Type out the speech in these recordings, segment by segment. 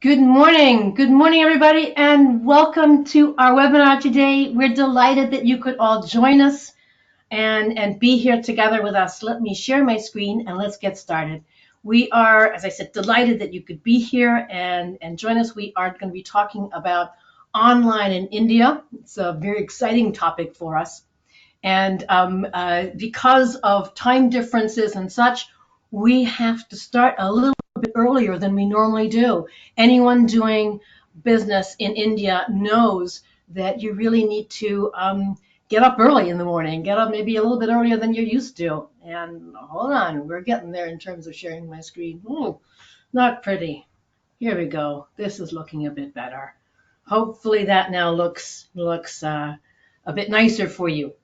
Good morning, everybody, and welcome to our webinar today. We're delighted that you could all join us and be here together with us. Let me share my screen and let's get started. We are, as I said, delighted that you could be here and join us. We are going to be talking about online in India. It's a very exciting topic for us. And because of time differences and such, we have to start a little bit earlier than we normally do. Anyone doing business in India knows that you really need to get up early in the morning, get up maybe a little bit earlier than you're used to. And hold on, we're getting there in terms of sharing my screen. Ooh, not pretty. Here we go. This is looking a bit better. Hopefully that now looks a bit nicer for you.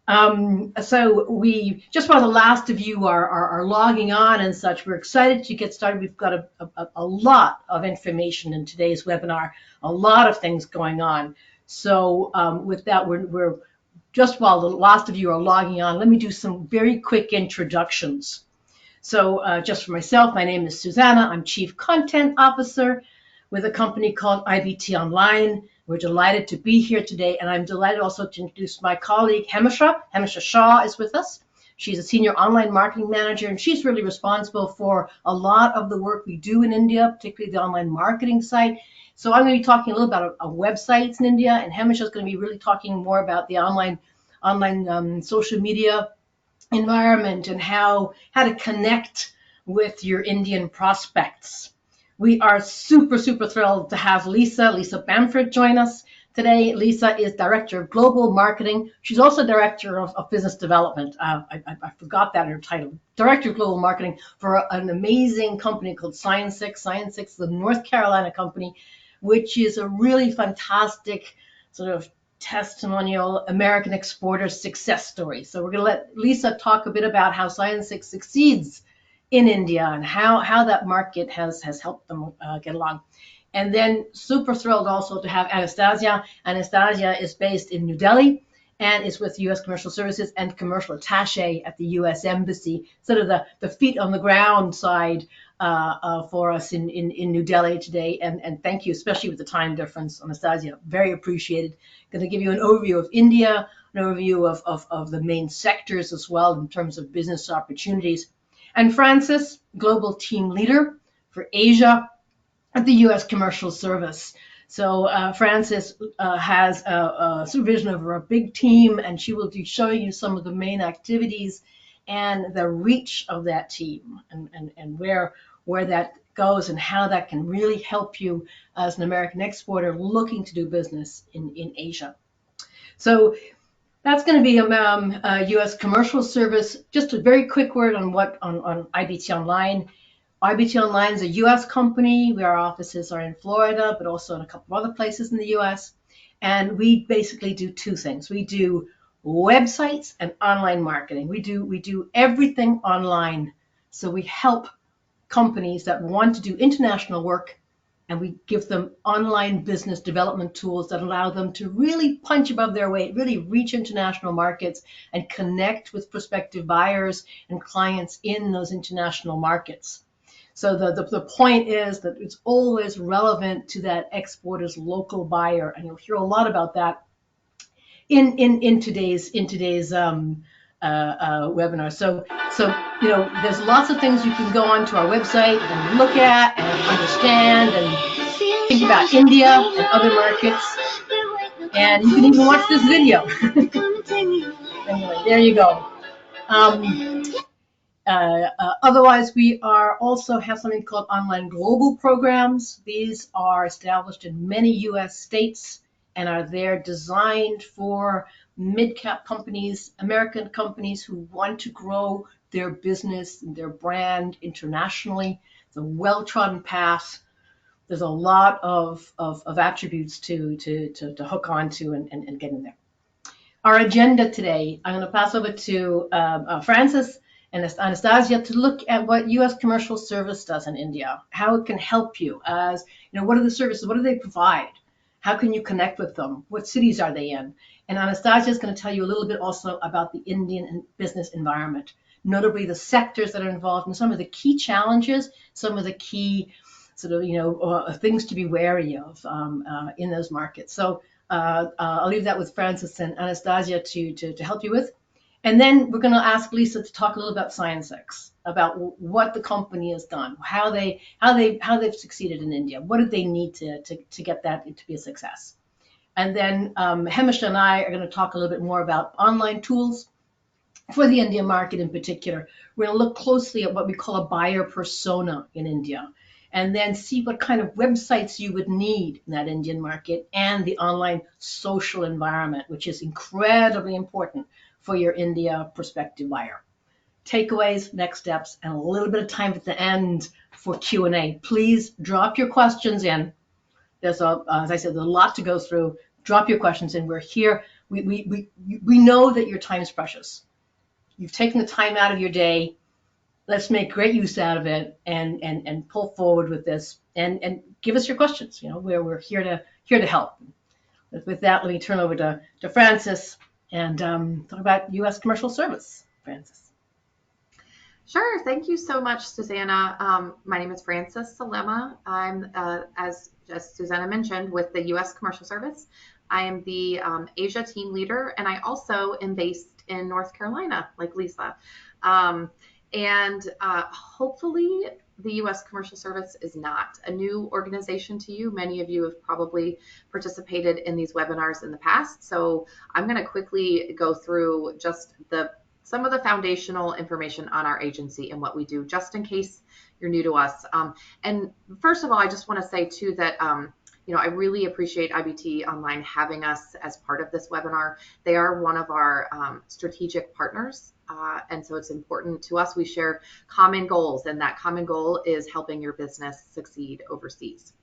So we just while the last of you are logging on and such, we're excited to get started. We've got a lot of information in today's webinar, a lot of things going on. So with that, we're just while the last of you are logging on, let me do some very quick introductions. So just for myself, my name is Susanna. I'm Chief Content Officer with a company called IBT Online. We're delighted to be here today, and I'm delighted also to introduce my colleague, Hemisha. Hemisha Shah is with us. She's a senior online marketing manager, and she's really responsible for a lot of the work we do in India, particularly the online marketing side. So I'm going to be talking a little about websites in India, and Hemisha is going to be really talking more about the online social media environment and how to connect with your Indian prospects. We are super thrilled to have Lisa Bamford join us today. Lisa is Director of Global Marketing. She's also Director of Business Development. I forgot that in her title. Director of Global Marketing for an amazing company called Science6. Science6 is a North Carolina company, which is a really fantastic sort of testimonial American exporter success story. So we're going to let Lisa talk a bit about how Science6 succeeds in India and how that market has helped them get along. And then super thrilled also to have Anastasia. Anastasia is based in New Delhi and is with U.S. Commercial Services and Commercial Attaché at the U.S. Embassy, sort of the feet on the ground side for us in New Delhi today. And thank you, especially with the time difference, Anastasia. Very appreciated. Going to give you an overview of India, an overview of the main sectors as well in terms of business opportunities. And Francis, Global Team Leader for Asia at the U.S. Commercial Service. So Francis has a supervision over a big team, and she will be showing you some of the main activities and the reach of that team and where that goes and how that can really help you as an American exporter looking to do business in Asia. So that's going to be U.S. Commercial Service. Just a very quick word on IBT Online. IBT Online is a U.S. company. Our offices are in Florida, but also in a couple of other places in the U.S. And we basically do two things. We do websites and online marketing. We do everything online. So we help companies that want to do international work, and we give them online business development tools that allow them to really punch above their weight, really reach international markets and connect with prospective buyers and clients in those international markets. So the point is that it's always relevant to that exporter's local buyer, and you'll hear a lot about that in today's webinar. So there's lots of things you can go onto our website and look at and understand and think about India and other markets. And you can even watch this video. Anyway, there you go. Otherwise, we also have something called online global programs. These are established in many U.S. states and are there designed for mid-cap companies, American companies who want to grow their business and their brand internationally. It's a well-trodden path. There's a lot of attributes to hook onto and get in there. Our agenda today, I'm going to pass over to Francis and Anastasia to look at what U.S. Commercial Service does in India, how it can help you as, what are the services, what do they provide? How can you connect with them? What cities are they in? And Anastasia is going to tell you a little bit also about the Indian business environment, notably the sectors that are involved and some of the key challenges, some of the key sort of, things to be wary of in those markets. So I'll leave that with Francis and Anastasia to help you with. And then we're going to ask Lisa to talk a little about ScienceX, about what the company has done, how they've succeeded in India, what did they need to get that to be a success. And then Hemish and I are going to talk a little bit more about online tools for the Indian market in particular. We're going to look closely at what we call a buyer persona in India, and then see what kind of websites you would need in that Indian market and the online social environment, which is incredibly important for your India prospective buyer. Takeaways, next steps, and a little bit of time at the end for Q&A. Please drop your questions in. As I said, there's a lot to go through. Drop your questions in. We're here. We know that your time is precious. You've taken the time out of your day. Let's make great use out of it and pull forward with this and give us your questions. We're here to help. With that, let me turn over to Francis and talk about U.S. commercial service. Francis. Sure. Thank you so much, Susanna. My name is Francis Salema. I'm, as Susanna mentioned, with the U.S. Commercial Service. I am the Asia team leader, and I also am based in North Carolina, like Lisa. Hopefully the U.S. Commercial Service is not a new organization to you. Many of you have probably participated in these webinars in the past. So I'm going to quickly go through just some of the foundational information on our agency and what we do, just in case you're new to us. And first of all, I just want to say too that I really appreciate IBT Online having us as part of this webinar. They are one of our strategic partners. And so it's important to us. We share common goals, and that common goal is helping your business succeed overseas.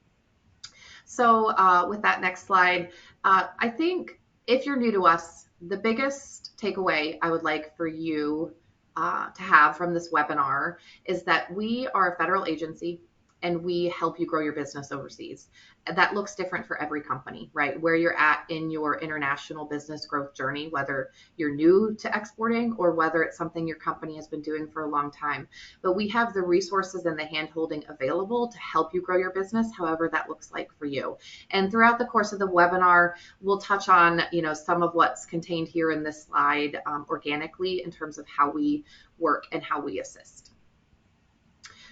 So with that next slide, I think if you're new to us, the biggest takeaway I would like for you to have from this webinar is that we are a federal agency and we help you grow your business overseas. That looks different for every company, right? Where you're at in your international business growth journey, whether you're new to exporting or whether it's something your company has been doing for a long time. But we have the resources and the hand-holding available to help you grow your business, however that looks like for you. And throughout the course of the webinar, we'll touch on, some of what's contained here in this slide organically in terms of how we work and how we assist.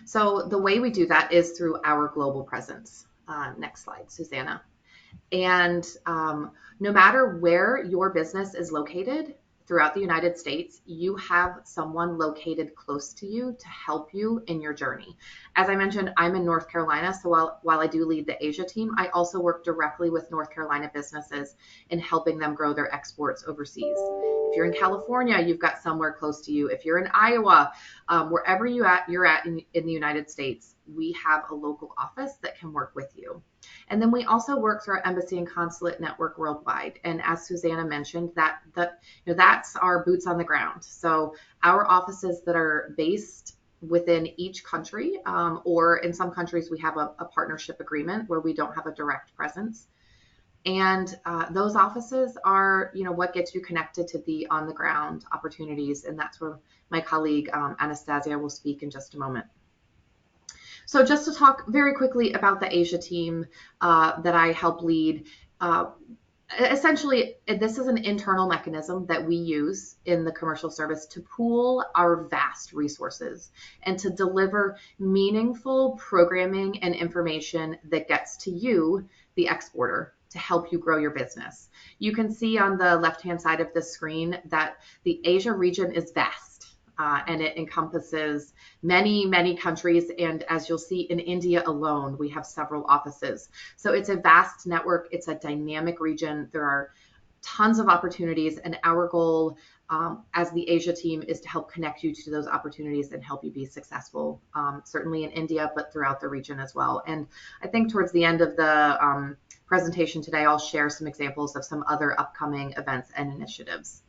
So the way we do that is through our global presence. Next slide, Susanna. And no matter where your business is located throughout the United States, you have someone located close to you to help you in your journey. As I mentioned, I'm in North Carolina, so while I do lead the Asia team, I also work directly with North Carolina businesses in helping them grow their exports overseas. If you're in California, you've got somewhere close to you. If you're in Iowa, wherever you're at in the United States, we have a local office that can work with you. And then we also work through our embassy and consulate network worldwide. And as Susanna mentioned, that's our boots on the ground. So our offices that are based within each country, or in some countries we have a partnership agreement where we don't have a direct presence. And those offices are, what gets you connected to the on-the-ground opportunities. And that's where my colleague Anastasia will speak in just a moment. So just to talk very quickly about the Asia team that I help lead, essentially, this is an internal mechanism that we use in the commercial service to pool our vast resources and to deliver meaningful programming and information that gets to you, the exporter, to help you grow your business. You can see on the left-hand side of the screen that the Asia region is vast. And it encompasses many, many countries. And as you'll see in India alone, we have several offices. So it's a vast network. It's a dynamic region. There are tons of opportunities. And our goal as the Asia team is to help connect you to those opportunities and help you be successful, certainly in India, but throughout the region as well. And I think towards the end of the presentation today, I'll share some examples of some other upcoming events and initiatives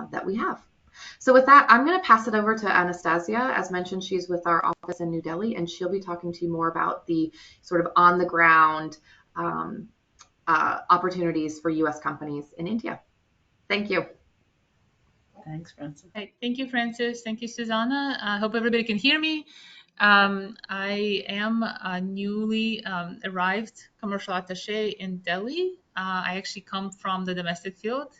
that we have. So with that, I'm going to pass it over to Anastasia. As mentioned, she's with our office in New Delhi, and she'll be talking to you more about the sort of on-the-ground opportunities for U.S. companies in India. Thank you. Thanks, Francis. Thank you, Francis. Thank you, Susanna. I hope everybody can hear me. I am a newly arrived commercial attaché in Delhi. I actually come from the domestic field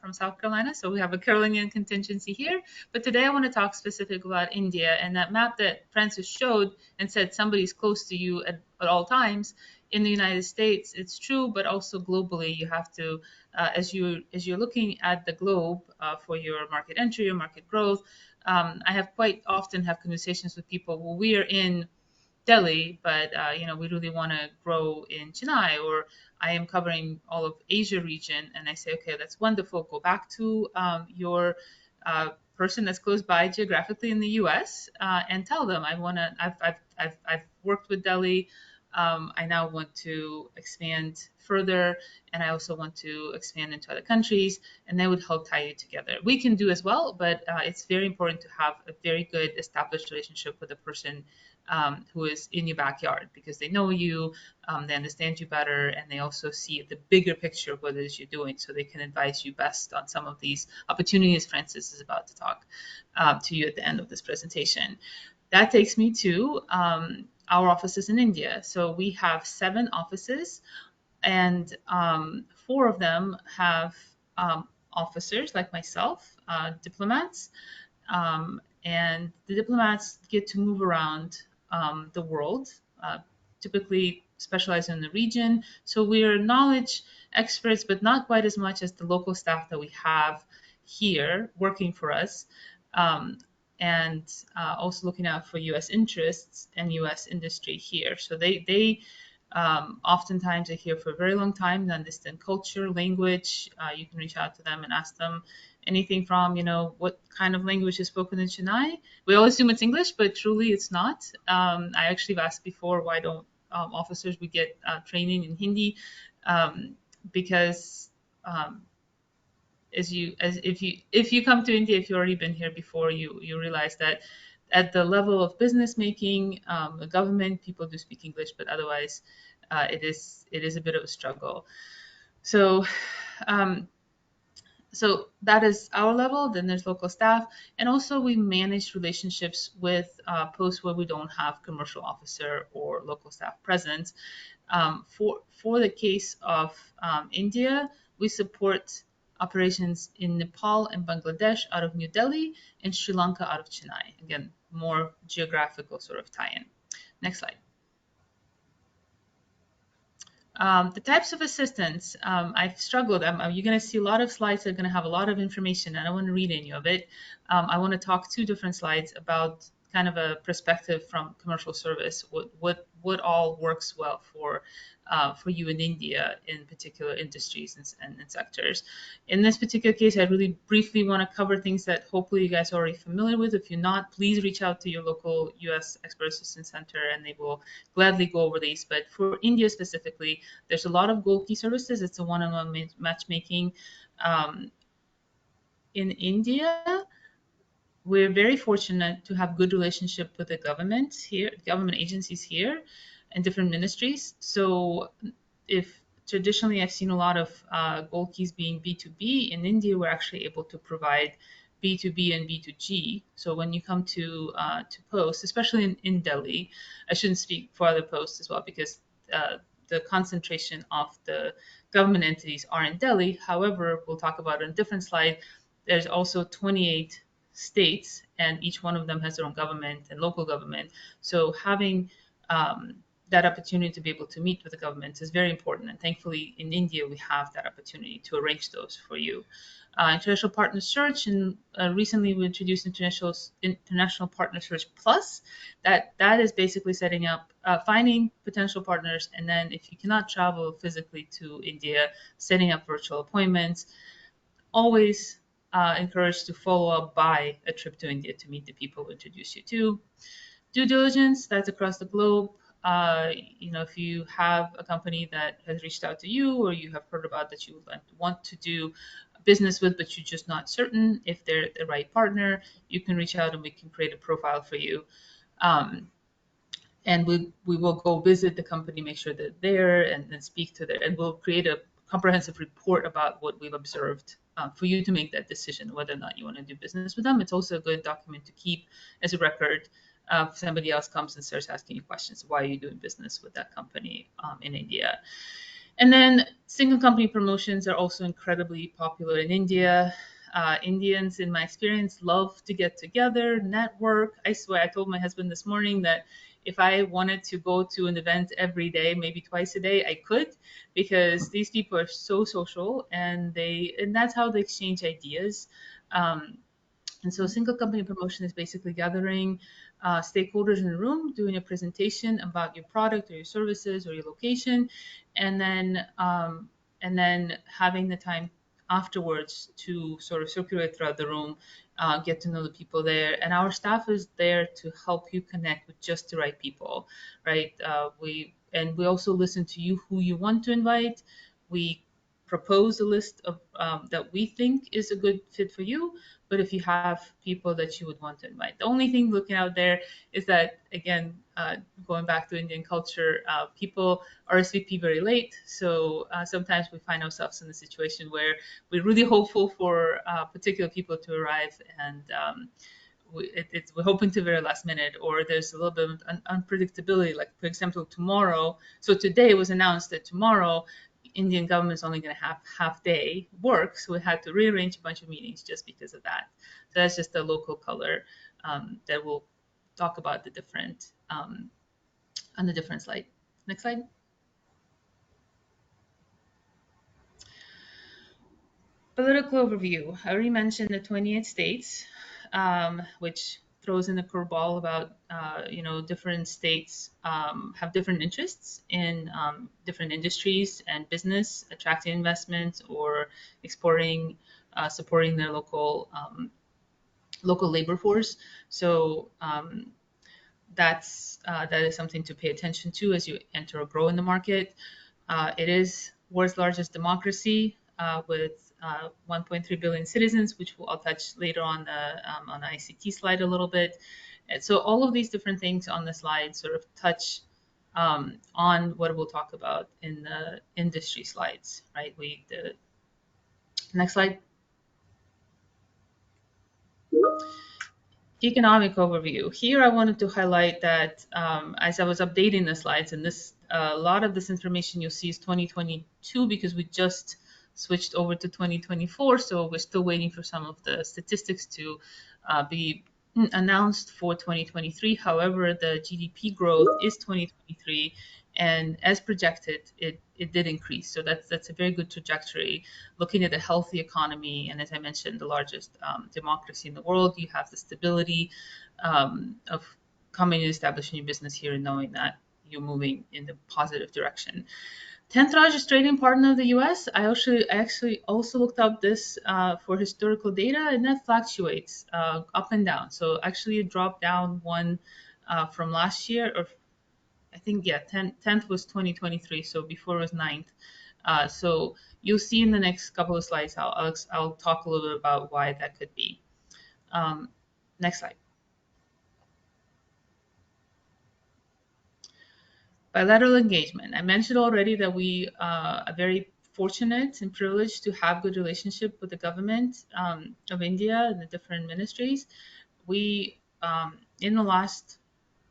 from South Carolina, so we have a Carolinian contingency here. But today I want to talk specifically about India and that map that Francis showed and said somebody's close to you at all times. In the United States, it's true, but also globally, you have to, as you're looking at the globe for your market entry, your market growth. I have quite often have conversations with people. Well, we are in Delhi, but we really want to grow in Chennai, or I am covering all of Asia region, and I say, okay, that's wonderful. Go back to your person that's close by geographically in the U.S. And tell them I want to. I've worked with Delhi. I now want to expand further, and I also want to expand into other countries, and they would help tie you together. We can do as well, but it's very important to have a very good established relationship with the person who is in your backyard because they know you, they understand you better, and they also see the bigger picture of what it is you're doing, so they can advise you best on some of these opportunities Francis is about to talk to you at the end of this presentation. That takes me to our offices in India. So we have 7 offices, and 4 of them have officers like myself, diplomats, and the diplomats get to move around the world, typically specializing in the region. So we're knowledge experts, but not quite as much as the local staff that we have here working for us. Um, and also looking out for U.S. interests and U.S. industry here. So they oftentimes are here for a very long time. They understand culture, language. You can reach out to them and ask them anything from, what kind of language is spoken in Chennai. We all assume it's English, but truly it's not. I actually have asked before, why don't officers we get training in Hindi? Because if you come to India, if you've already been here before, you realize that at the level of business making, the government, people do speak English, but otherwise, it is a bit of a struggle. So um, so that is our level. Then there's local staff, and also we manage relationships with posts where we don't have commercial officer or local staff present. For the case of India, we support operations in Nepal and Bangladesh out of New Delhi, and Sri Lanka out of Chennai. Again, more geographical sort of tie-in. Next slide. The types of assistance, I've struggled. You're going to see a lot of slides that are going to have a lot of information. I don't want to read any of it. I want to talk 2 different slides about kind of a perspective from commercial service, what all works well for you in India in particular industries and sectors. In this particular case, I really briefly want to cover things that hopefully you guys are already familiar with. If you're not, please reach out to your local U.S. Expert Assistance Center and they will gladly go over these. But for India specifically, there's a lot of gold key services. It's a one-on-one matchmaking. In India, we're very fortunate to have good relationship with the government here, government agencies here, and different ministries. So, if traditionally I've seen a lot of gold keys being B2B, in India we're actually able to provide B2B and B2G. So when you come to post, especially in Delhi, I shouldn't speak for other posts as well because the concentration of the government entities are in Delhi. However, we'll talk about it in a different slide. There's also 28 states, and each one of them has their own government and local government. So having that opportunity to be able to meet with the governments is very important. And thankfully, in India, we have that opportunity to arrange those for you. International Partner Search, and recently we introduced International Partner Search Plus. That is basically setting up, finding potential partners, and then if you cannot travel physically to India, setting up virtual appointments. Always encouraged to follow up by a trip to India to meet the people who introduce you to. Due diligence, that's across the globe. If you have a company that has reached out to you or you have heard about that you would want to do business with, but you're just not certain if they're the right partner, you can reach out and we can create a profile for you. And we will go visit the company, make sure they're there, and then speak to them, and we'll create a comprehensive report about what we've observed for you to make that decision whether or not you want to do business with them. It's also a good document to keep as a record somebody else comes and starts asking you questions. Why are you doing business with that company in India? And then single company promotions are also incredibly popular in India. Indians, in my experience, love to get together, network. I swear, I told my husband this morning that if I wanted to go to an event every day, maybe twice a day, I could, because these people are so social, and that's how they exchange ideas. Um, and so single company promotion is basically gathering stakeholders in a room, doing a presentation about your product or your services or your location, and then having the time afterwards to sort of circulate throughout the room, get to know the people there. And our staff is there to help you connect with just the right people, right? We also listen to you, who you want to invite. We propose a list of that we think is a good fit for you. But if you have people that you would want to invite, the only thing looking out there is that, again, going back to Indian culture, people RSVP very late. So sometimes we find ourselves in a situation where we're really hopeful for particular people to arrive, and we're hoping to the very last minute, or there's a little bit of unpredictability. Like, for example, tomorrow. So today it was announced that tomorrow Indian government is only going to have half day work, so we had to rearrange a bunch of meetings just because of that. So that's just a local color that we'll talk about the different on the different slide. Next slide. Political overview. I already mentioned the 28 states, which throws in a curveball about, different states have different interests in different industries and business, attracting investments or exporting, supporting their local labor force. So that is something to pay attention to as you enter or grow in the market. It is world's largest democracy with 1.3 billion citizens, which I'll touch later on the ICT slide a little bit. And so all of these different things on the slide sort of touch on what we'll talk about in the industry slides, right? The next slide. Economic overview. Here, I wanted to highlight that as I was updating the slides, and a lot of this information you'll see is 2022 because we just switched over to 2024. So we're still waiting for some of the statistics to be announced for 2023. However, the GDP growth is 2023, and as projected, it did increase. So that's a very good trajectory. Looking at a healthy economy, and as I mentioned, the largest democracy in the world, you have the stability of coming and establishing your business here and knowing that you're moving in the positive direction. 10th largest trading partner of the U.S. I actually also looked up this for historical data, and that fluctuates up and down. So actually, it dropped down one from last year, or I think, yeah, 10th was 2023, so before it was 9th. So you'll see in the next couple of slides, I'll talk a little bit about why that could be. Next slide. Bilateral engagement. I mentioned already that we are very fortunate and privileged to have good relationship with the government of India and the different ministries. We, in the last,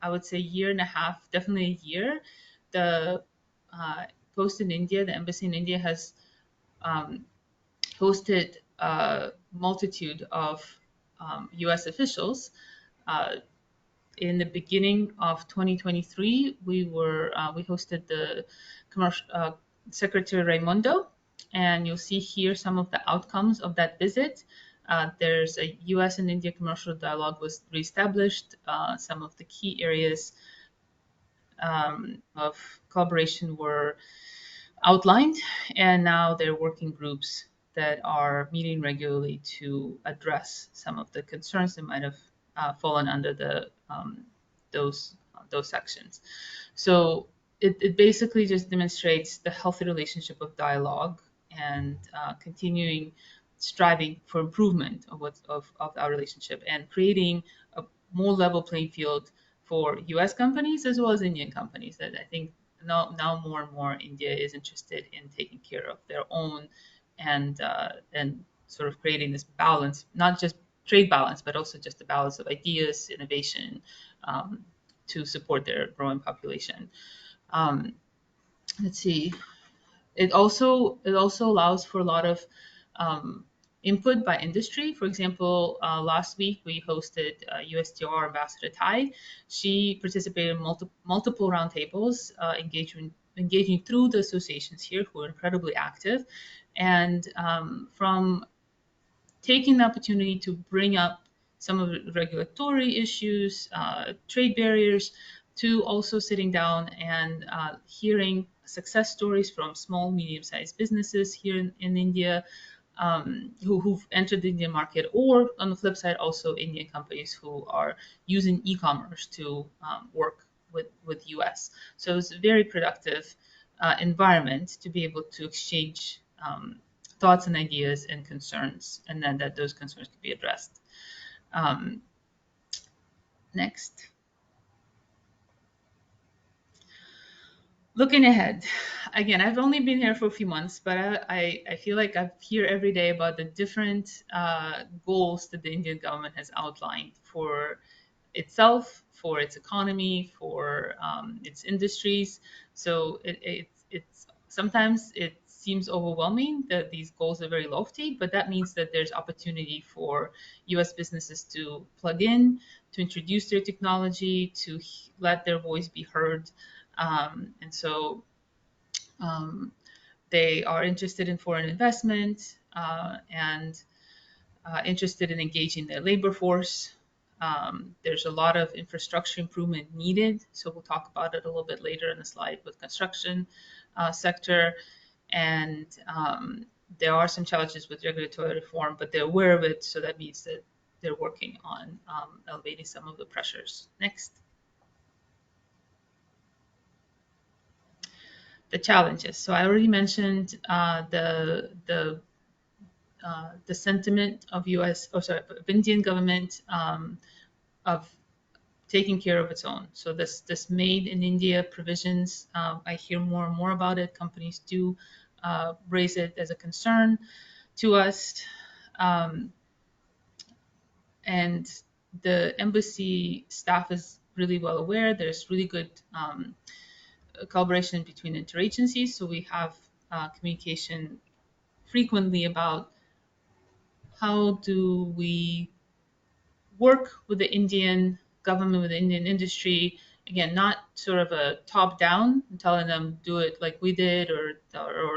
I would say, year and a half, definitely a year, the post in India, the embassy in India has hosted a multitude of U.S. officials. In the beginning of 2023, we hosted the commercial Secretary Raimondo, and you'll see here some of the outcomes of that visit. There's a U.S. and India commercial dialogue was reestablished. Some of the key areas of collaboration were outlined, and now there are working groups that are meeting regularly to address some of the concerns that might have fallen under those sections. So it basically just demonstrates the healthy relationship of dialogue and continuing striving for improvement of our relationship and creating a more level playing field for U.S. companies as well as Indian companies. That I think now more and more India is interested in taking care of their own and sort of creating this balance, not just trade balance, but also just the balance of ideas, innovation, to support their growing population. Um, let's see. It also allows for a lot of input by industry. For example, last week we hosted USTR Ambassador Tai. She participated in multiple roundtables, engaging through the associations here, who are incredibly active, and from taking the opportunity to bring up some of the regulatory issues, trade barriers, to also sitting down and hearing success stories from small, medium-sized businesses here in India, who've entered the Indian market, or on the flip side, also Indian companies who are using e-commerce to work with US. So it's a very productive environment to be able to exchange thoughts and ideas and concerns, and then that those concerns can be addressed. Next. Looking ahead, again, I've only been here for a few months, but I feel like I hear every day about the different goals that the Indian government has outlined for itself, for its economy, for its industries. So it's sometimes it seems overwhelming that these goals are very lofty, but that means that there's opportunity for U.S. businesses to plug in, to introduce their technology, to let their voice be heard. And so they are interested in foreign investment and interested in engaging their labor force. There's a lot of infrastructure improvement needed, so we'll talk about it a little bit later in the slide with construction sector. And there are some challenges with regulatory reform, but they're aware of it, so that means that they're working on elevating some of the pressures. Next. The challenges. So I already mentioned the sentiment of Indian government of taking care of its own. So this made in India provisions, I hear more and more about it. Companies do raise it as a concern to us. And the embassy staff is really well aware. There's really good collaboration between interagencies. So we have communication frequently about how do we work with the Indian government, with the Indian industry. Again, not sort of a top down, telling them do it like we did or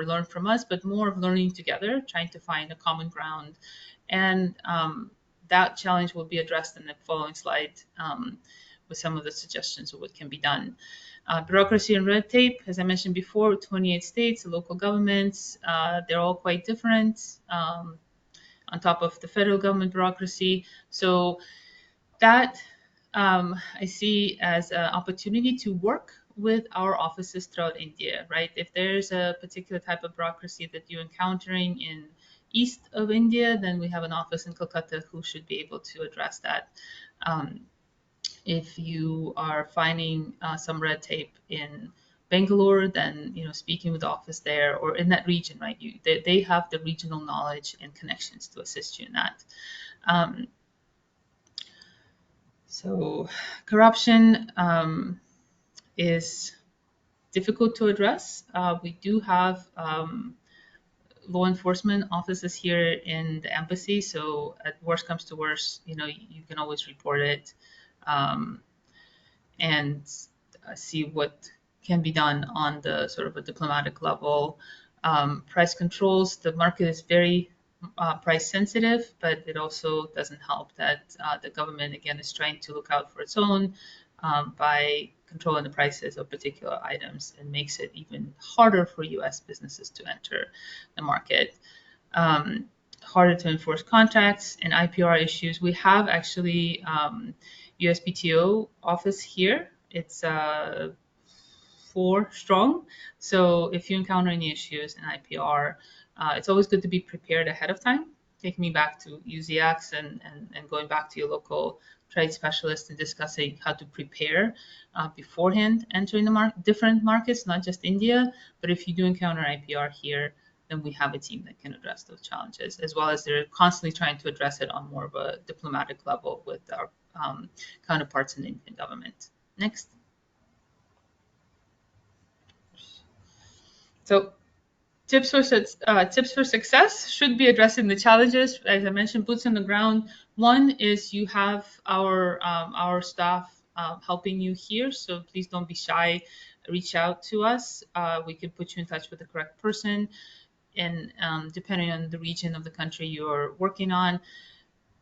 learn from us, but more of learning together, trying to find a common ground. And that challenge will be addressed in the following slide with some of the suggestions of what can be done. Bureaucracy and red tape, as I mentioned before, 28 states, local governments, they're all quite different on top of the federal government bureaucracy. So that I see as an opportunity to work with our offices throughout India, right? If there's a particular type of bureaucracy that you're encountering in east of India, then we have an office in Kolkata who should be able to address that. If you are finding some red tape in Bangalore, then speaking with the office there or in that region, right? They have the regional knowledge and connections to assist you in that. So corruption is difficult to address. We do have law enforcement offices here in the embassy, so at worst comes to worst, you can always report it and see what can be done on the sort of a diplomatic level. Price controls, the market is very price sensitive, but it also doesn't help that the government, again, is trying to look out for its own by controlling the prices of particular items, and makes it even harder for US businesses to enter the market. Harder to enforce contracts and IPR issues. We have actually USPTO office here. It's 4 strong. So if you encounter any issues in IPR, it's always good to be prepared ahead of time. Taking me back to UZX and going back to your local trade specialist and discussing how to prepare beforehand entering the different markets, not just India. But if you do encounter IPR here, then we have a team that can address those challenges, as well as they're constantly trying to address it on more of a diplomatic level with our counterparts in the Indian government. Next. So tips for success should be addressing the challenges. As I mentioned, boots on the ground. One is you have our staff helping you here, so please don't be shy. Reach out to us. We can put you in touch with the correct person, and depending on the region of the country you're working on.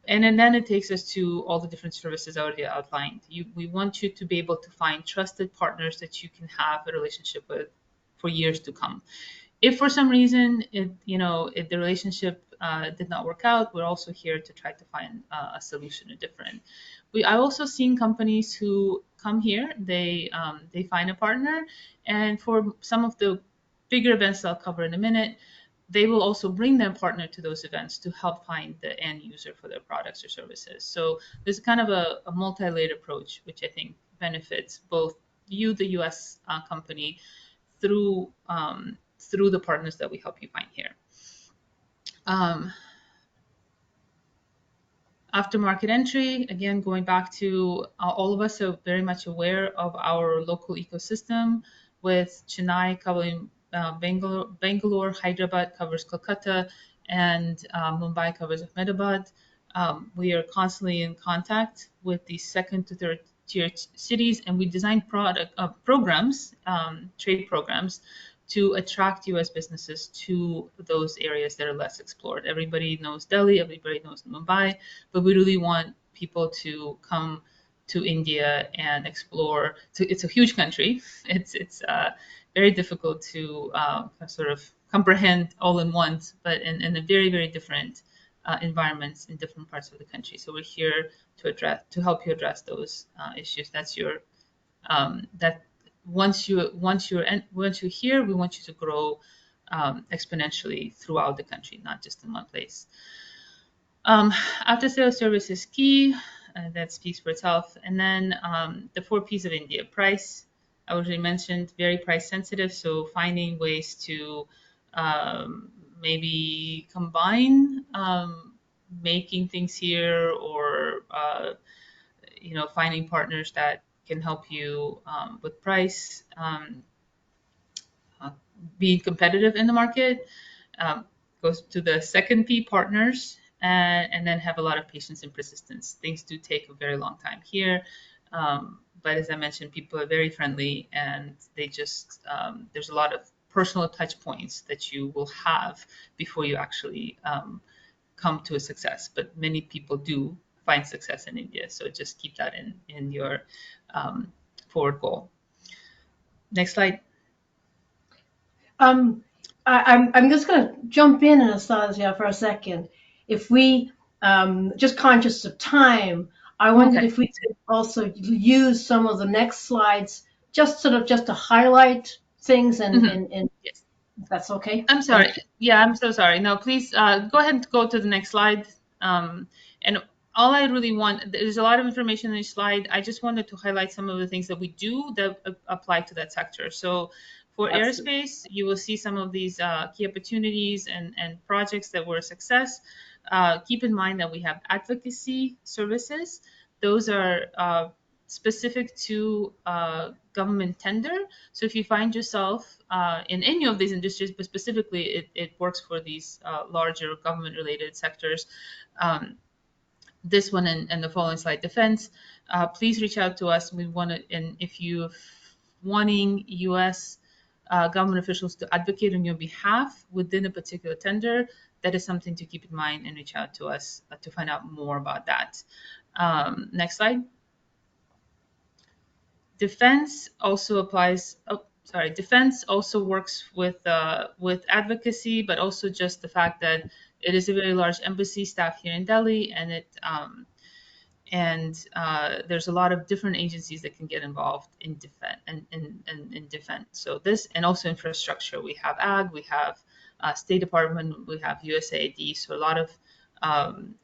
And then it takes us to all the different services already outlined. We want you to be able to find trusted partners that you can have a relationship with for years to come. If for some reason if the relationship did not work out, we're also here to try to find a solution, I also seen companies who come here, they find a partner, and for some of the bigger events that I'll cover in a minute, they will also bring their partner to those events to help find the end user for their products or services. So there's kind of a multi-layered approach, which I think benefits both you, the US company, through the partners that we help you find here. Aftermarket entry, again, going back to all of us are very much aware of our local ecosystem, with Chennai covering Bangalore, Hyderabad covers Kolkata, and Mumbai covers Ahmedabad. We are constantly in contact with the second to third tier cities, and we design programs, trade programs, to attract US businesses to those areas that are less explored. Everybody knows Delhi, everybody knows Mumbai, but we really want people to come to India and explore. So it's a huge country. It's very difficult to sort of comprehend all in once, but in a very, very different environments in different parts of the country. So we're here to help you address those issues. That's your that once you're here, we want you to grow exponentially throughout the country, not just in one place. After sales service is key. That speaks for itself. And then the 4 P's of India. Price, I already mentioned, very price sensitive. So finding ways to maybe combine making things here, or finding partners that can help you with price, being competitive in the market. Goes to the second P, partners, and then have a lot of patience and persistence. Things do take a very long time here, but as I mentioned, people are very friendly, and they just there's a lot of personal touch points that you will have before you actually come to a success. But many people do find success in India, so just keep that in your forward goal. Next slide. I'm just going to jump in, Anastasia, for a second. If we just conscious of time, I wondered if we could also use some of the next slides, just to highlight things, and Yes. if that's okay. I'm sorry. Yeah, I'm so sorry. No, please go ahead and go to the next slide. And all I really want, there's a lot of information in this slide. I just wanted to highlight some of the things that we do that apply to that sector. So for aerospace, you will see some of these key opportunities and projects that were a success. Keep in mind that we have advocacy services. Those are specific to government tender. So if you find yourself in any of these industries, but specifically it works for these larger government-related sectors, this one and the following slide, defense, please reach out to us. We want to, and if you're wanting U.S. Government officials to advocate on your behalf within a particular tender, that is something to keep in mind, and reach out to us to find out more about that. Next slide. Defense also applies. Defense also works with advocacy, but also just the fact that it is a very large embassy staff here in Delhi, and there's a lot of different agencies that can get involved in defense in defense. So this, and also infrastructure. We have ag, we have State Department, we have USAID. So a lot of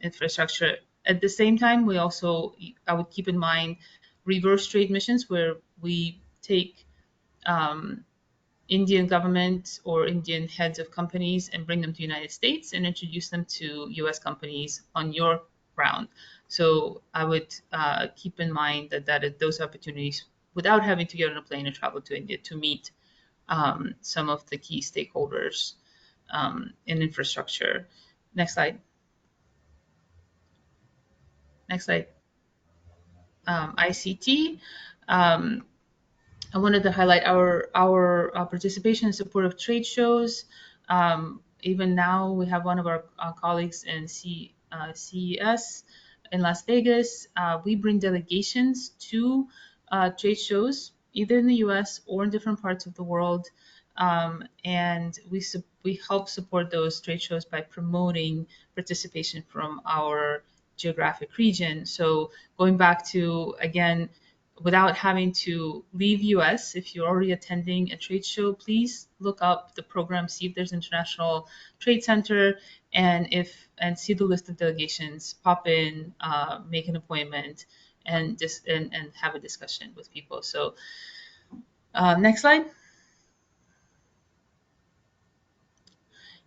infrastructure. At the same time, I would keep in mind reverse trade missions, where we take Indian government or Indian heads of companies and bring them to the United States and introduce them to US companies on your ground. So I would keep in mind that those opportunities without having to get on a plane and travel to India to meet some of the key stakeholders in infrastructure. Next slide. Next slide. ICT. I wanted to highlight our participation and support of trade shows. Even now, we have one of our colleagues in CES in Las Vegas. We bring delegations to trade shows, either in the U.S. or in different parts of the world, and we help support those trade shows by promoting participation from our geographic region. So going back to, again, without having to leave US, if you're already attending a trade show, please look up the program, see if there's International Trade Center, and see the list of delegations, pop in, make an appointment, and have a discussion with people. So next slide.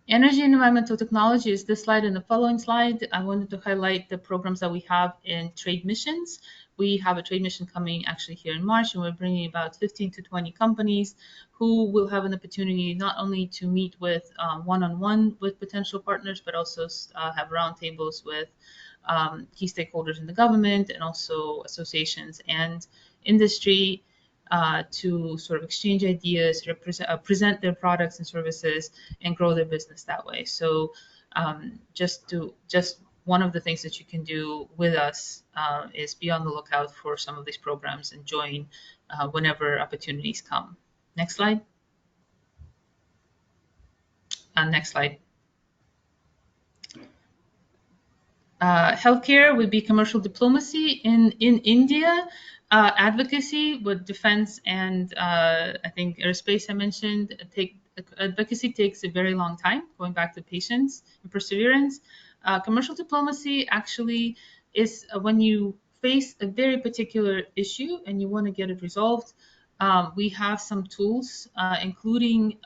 Energy and environmental technology is this slide and the following slide. I wanted to highlight the programs that we have in trade missions. We have a trade mission coming actually here in March, and we're bringing about 15 to 20 companies who will have an opportunity not only to meet with one-on-one with potential partners, but also have roundtables with key stakeholders in the government and also associations and industry to sort of exchange ideas, present their products and services, and grow their business that way. So just one of the things that you can do with us is be on the lookout for some of these programs and join whenever opportunities come. Next slide. Next slide. Healthcare would be commercial diplomacy in India. Advocacy with defense and I think aerospace I mentioned. Advocacy takes a very long time, going back to patience and perseverance. Commercial diplomacy actually is when you face a very particular issue and you want to get it resolved. We have some tools, including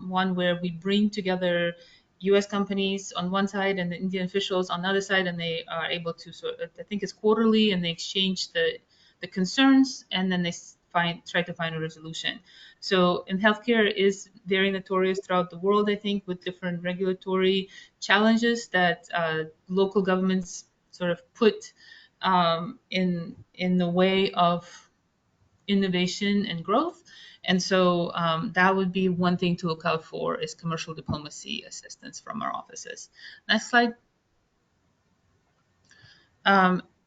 one where we bring together U.S. companies on one side and the Indian officials on the other side, and they are able to I think it's quarterly, and they exchange the concerns, and then they try to find a resolution. So in healthcare is very notorious throughout the world, I think, with different regulatory challenges that local governments sort of put in the way of innovation and growth. And so that would be one thing to look out for, is commercial diplomacy assistance from our offices. Next slide.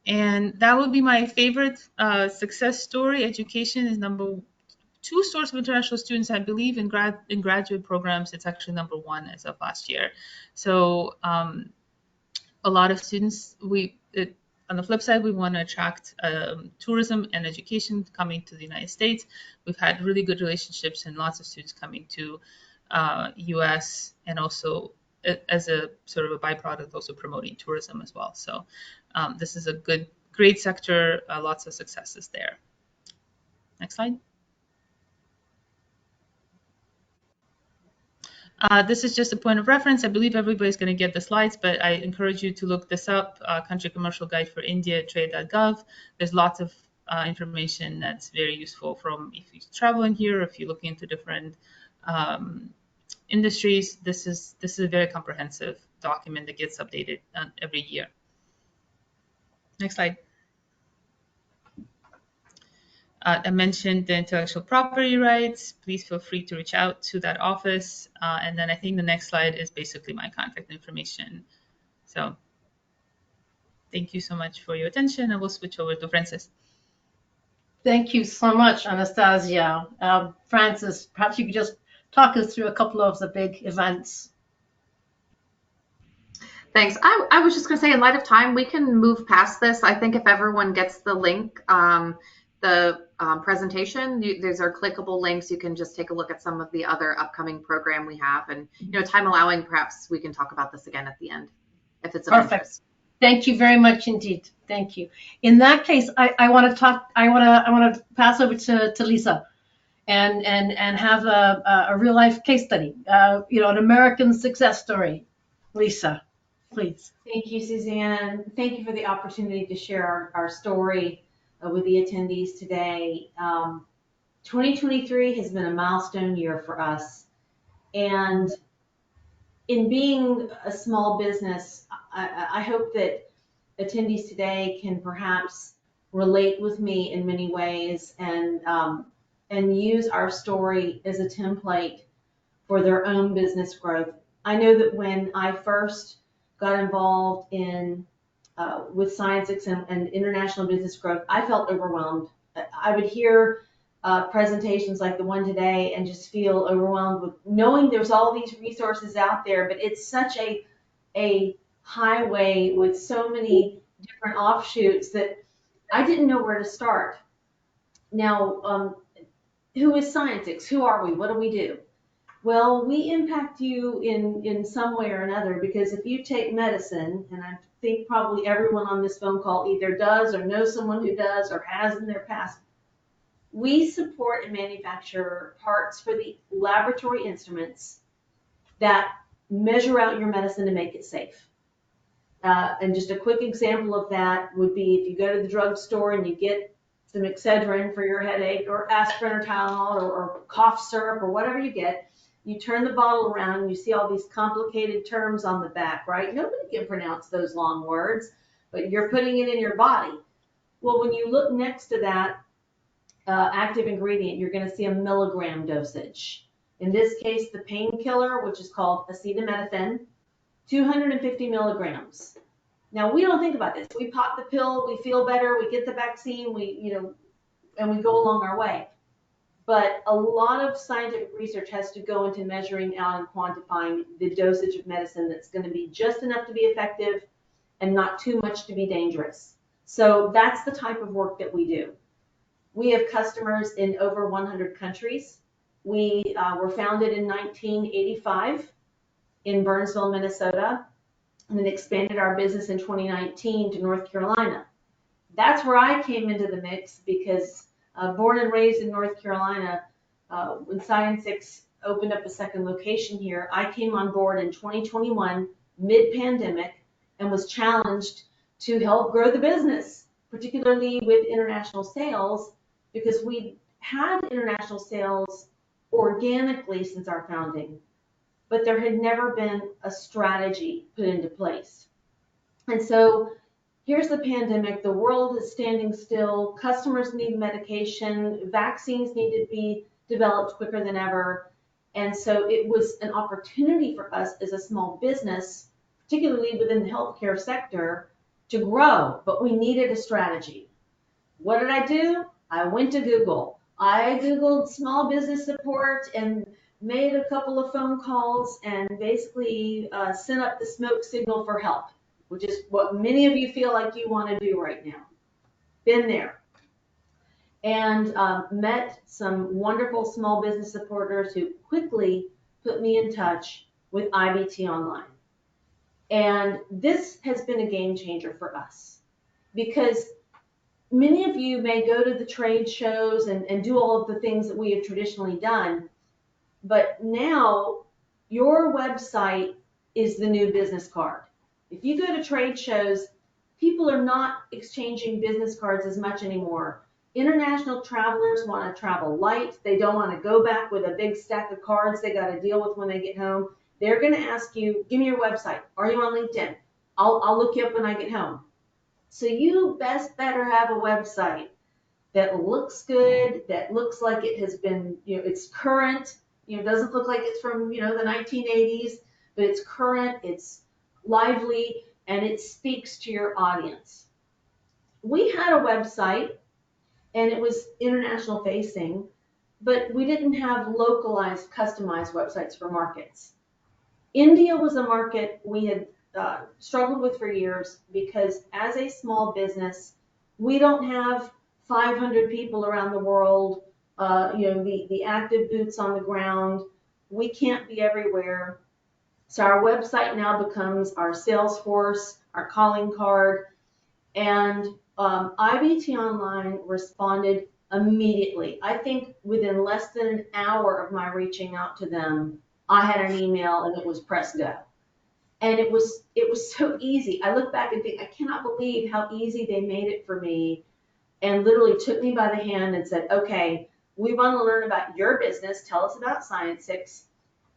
And that would be my favorite success story. Education is number 2 source of international students, I believe. In graduate programs, it's actually number 1 as of last year. So a lot of students, on the flip side, we want to attract tourism and education coming to the United States. We've had really good relationships and lots of students coming to US, and also as a sort of a byproduct, also promoting tourism as well. So this is a great sector, lots of successes there. Next slide. This is just a point of reference. I believe everybody's going to get the slides, but I encourage you to look this up, Country Commercial Guide for India, trade.gov. There's lots of information that's very useful from if you're traveling here, or if you're looking into different industries. This is a very comprehensive document that gets updated every year. Next slide. I mentioned the intellectual property rights. Please feel free to reach out to that office. And then I think the next slide is basically my contact information. So thank you so much for your attention. I will switch over to Francis. Thank you so much, Anastasia. Francis, perhaps you could just talk us through a couple of the big events. Thanks. I was just going to say, in light of time, we can move past this. I think if everyone gets the link, the presentation, these are clickable links. You can just take a look at some of the other upcoming program we have, and time allowing, perhaps we can talk about this again at the end if it's of interest. Thank you very much indeed. Thank you. In that case, I want to pass over to Lisa. and have a real life case study, an American success story. Lisa, please. Thank you, Suzanne. Thank you for the opportunity to share our story with the attendees today. 2023 has been a milestone year for us. And in being a small business, I hope that attendees today can perhaps relate with me in many ways and use our story as a template for their own business growth. I know that when I first got involved in with Scientix and international business growth, I felt overwhelmed. I would hear presentations like the one today and just feel overwhelmed with knowing there's all these resources out there, but it's such a highway with so many different offshoots that I didn't know where to start. Now, who is Scientix? Who are we? What do we do? Well, we impact you in some way or another, because if you take medicine, and I think probably everyone on this phone call either does or knows someone who does or has in their past, we support and manufacture parts for the laboratory instruments that measure out your medicine to make it safe. And just a quick example of that would be if you go to the drugstore and you get some Excedrin for your headache, or aspirin or Tylenol, or cough syrup, or whatever you get, you turn the bottle around and you see all these complicated terms on the back, right? Nobody can pronounce those long words, but you're putting it in your body. Well, when you look next to that active ingredient, you're going to see a milligram dosage. In this case, the painkiller, which is called acetaminophen, 250 milligrams. Now, we don't think about this. We pop the pill, we feel better, we get the vaccine, and we go along our way. But a lot of scientific research has to go into measuring out and quantifying the dosage of medicine that's going to be just enough to be effective and not too much to be dangerous. So that's the type of work that we do. We have customers in over 100 countries. We were founded in 1985 in Burnsville, Minnesota, and then expanded our business in 2019 to North Carolina. That's where I came into the mix, because born and raised in North Carolina, when Scientix opened up a second location here, I came on board in 2021, mid-pandemic, and was challenged to help grow the business, particularly with international sales, because we had international sales organically since our founding, but there had never been a strategy put into place. And so here's the pandemic, the world is standing still, customers need medication, vaccines need to be developed quicker than ever. And so it was an opportunity for us as a small business, particularly within the healthcare sector, to grow, but we needed a strategy. What did I do? I went to Google. I Googled small business support and made a couple of phone calls and basically sent up the smoke signal for help, which is what many of you feel like you want to do right now. Been there. And met some wonderful small business supporters who quickly put me in touch with IBT Online. And this has been a game changer for us, because many of you may go to the trade shows and do all of the things that we have traditionally done, but now your website is the new business card. If you go to trade shows, people are not exchanging business cards as much anymore. International travelers want to travel light. They don't want to go back with a big stack of cards they got to deal with when they get home. They're going to ask you, give me your website. Are you on LinkedIn? I'll look you up when I get home. So you better have a website that looks good, that looks like it has been, it's current, doesn't look like it's from, the 1980s, but it's current, it's lively, and it speaks to your audience. We had a website, and it was international facing, but we didn't have localized, customized websites for markets. India was a market we had struggled with for years, because as a small business, we don't have 500 people around the world, the active boots on the ground. We can't be everywhere. So our website now becomes our sales force, our calling card, and IBT Online responded immediately. I think within less than an hour of my reaching out to them, I had an email and it was press go. And it was so easy. I look back and think, I cannot believe how easy they made it for me and literally took me by the hand and said, okay, we want to learn about your business. Tell us about Science 6.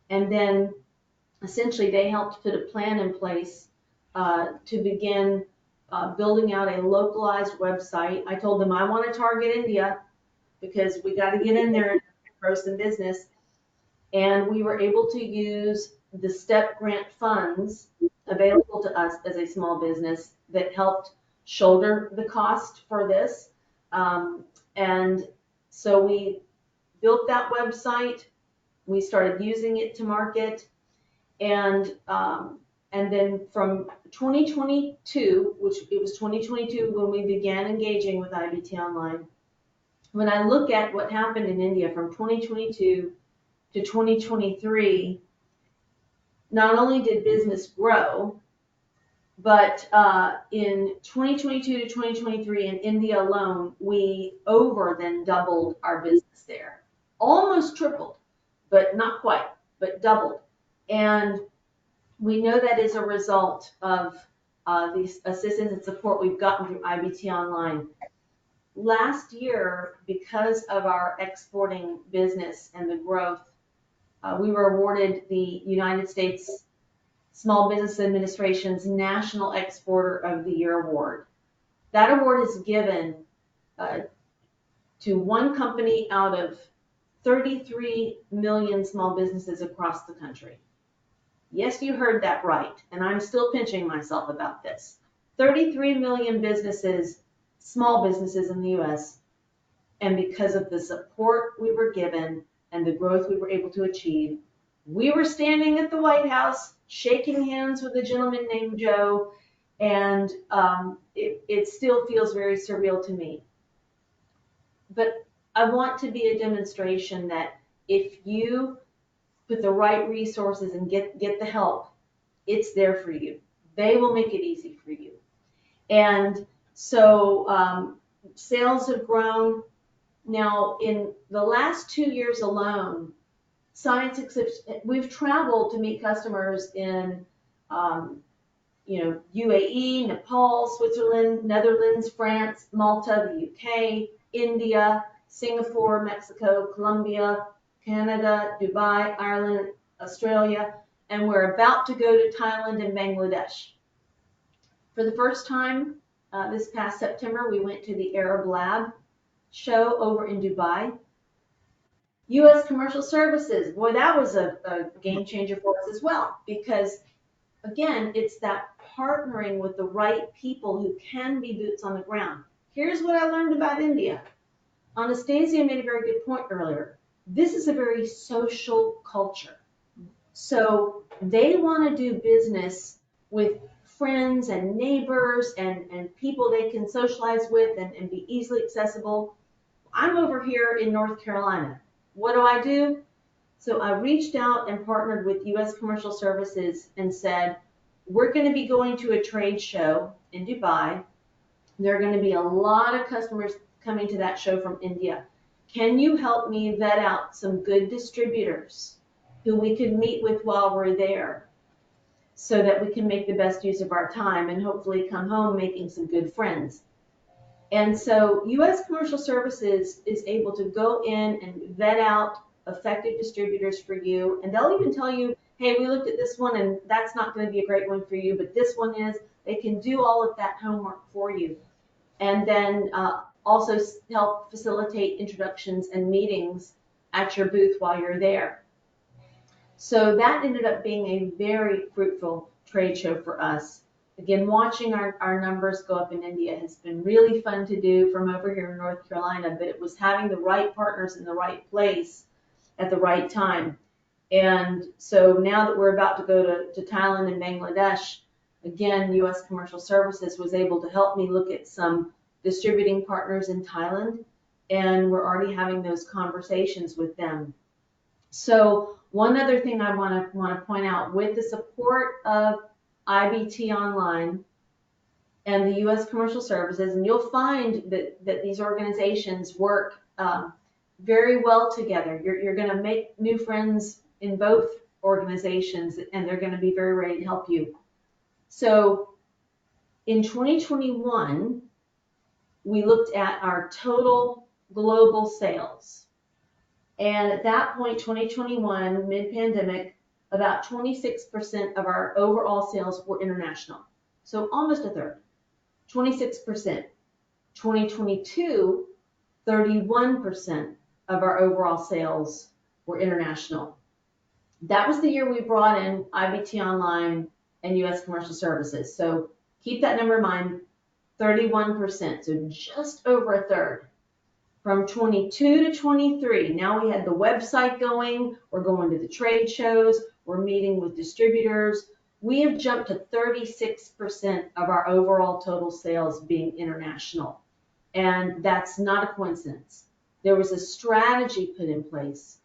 And then essentially they helped put a plan in place to begin building out a localized website. I told them I want to target India because we got to get in there and grow some business. And we were able to use the STEP grant funds available to us as a small business that helped shoulder the cost for this. And so we built that website. We started using it to market. And then from 2022, which it was 2022 when we began engaging with IBT Online, when I look at what happened in India from 2022 to 2023, not only did business grow, but in 2022 to 2023 in India alone, we over then doubled our business there. Almost tripled, but not quite, but doubled. And we know that is a result of the assistance and support we've gotten through IBT Online. Last year, because of our exporting business and the growth, we were awarded the United States Small Business Administration's National Exporter of the Year award. That award is given to one company out of 33 million small businesses across the country. Yes, you heard that right, and I'm still pinching myself about this. 33 million businesses, small businesses in the U.S., and because of the support we were given and the growth we were able to achieve, we were standing at the White House, shaking hands with a gentleman named Joe, and it still feels very surreal to me. But I want to be a demonstration that if you put the right resources and get the help, it's there for you. They will make it easy for you. And so sales have grown. Now, in the last 2 years alone, Science Exhibits, we've traveled to meet customers in UAE, Nepal, Switzerland, Netherlands, France, Malta, the UK, India, Singapore, Mexico, Colombia, Canada, Dubai, Ireland, Australia, and we're about to go to Thailand and Bangladesh. For the first time this past September, we went to the Arab Lab show over in Dubai. U.S. Commercial Services, boy, that was a game changer for us as well, because again, it's that partnering with the right people who can be boots on the ground. Here's what I learned about India. Anastasia made a very good point earlier. This is a very social culture. So they want to do business with friends and neighbors and people they can socialize with and be easily accessible. I'm over here in North Carolina. What do? So I reached out and partnered with U.S. Commercial Services and said, we're going to be going to a trade show in Dubai. There are going to be a lot of customers coming to that show from India. Can you help me vet out some good distributors who we could meet with while we're there so that we can make the best use of our time and hopefully come home making some good friends? And so U.S. Commercial Services is able to go in and vet out effective distributors for you. And they'll even tell you, hey, we looked at this one and that's not going to be a great one for you, but this one is. They can do all of that homework for you. And then also help facilitate introductions and meetings at your booth while you're there. So that ended up being a very fruitful trade show for us. Again, watching our numbers go up in India has been really fun to do from over here in North Carolina, but it was having the right partners in the right place at the right time. And so now that we're about to go to Thailand and Bangladesh, again, U.S. Commercial Services was able to help me look at some distributing partners in Thailand, and we're already having those conversations with them. So one other thing I want to point out, with the support of IBT Online and the U.S. Commercial Services, and you'll find that these organizations work very well together. You're going to make new friends in both organizations, and they're going to be very ready to help you. So in 2021, we looked at our total global sales. And at that point, 2021, mid-pandemic, about 26% of our overall sales were international. So almost a third, 26%. 2022, 31% of our overall sales were international. That was the year we brought in IBT Online and US Commercial Services. So keep that number in mind, 31%, so just over a third. From 22 to 23, now we had the website going, we're going to the trade shows, we're meeting with distributors. We have jumped to 36% of our overall total sales being international. And that's not a coincidence. There was a strategy put in place